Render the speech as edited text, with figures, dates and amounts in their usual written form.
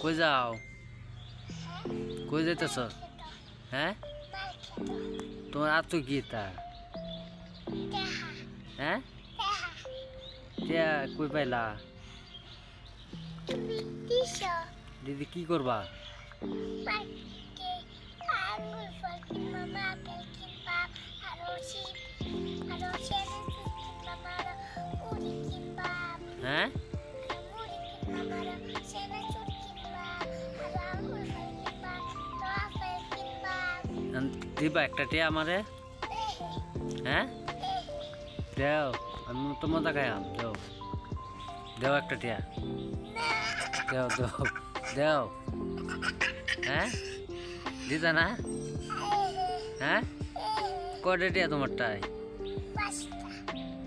কই যাও? কই যাইতেছ? হ্যাঁ, তোমার আর তো কি তা? হ্যাঁ, টিয়া কই পাইলা? দিদি কি করবা? হ্যাঁ, দিবা একটা টিয়া আমারে? হ্যাঁ, দেও, আমি তো মজা খাইলাম। দেও, দেও একটা টিয়া। দেও দেও দেও। হ্যাঁ, দিতা না? হ্যাঁ, কয়টা টিয়া তোমারটাই?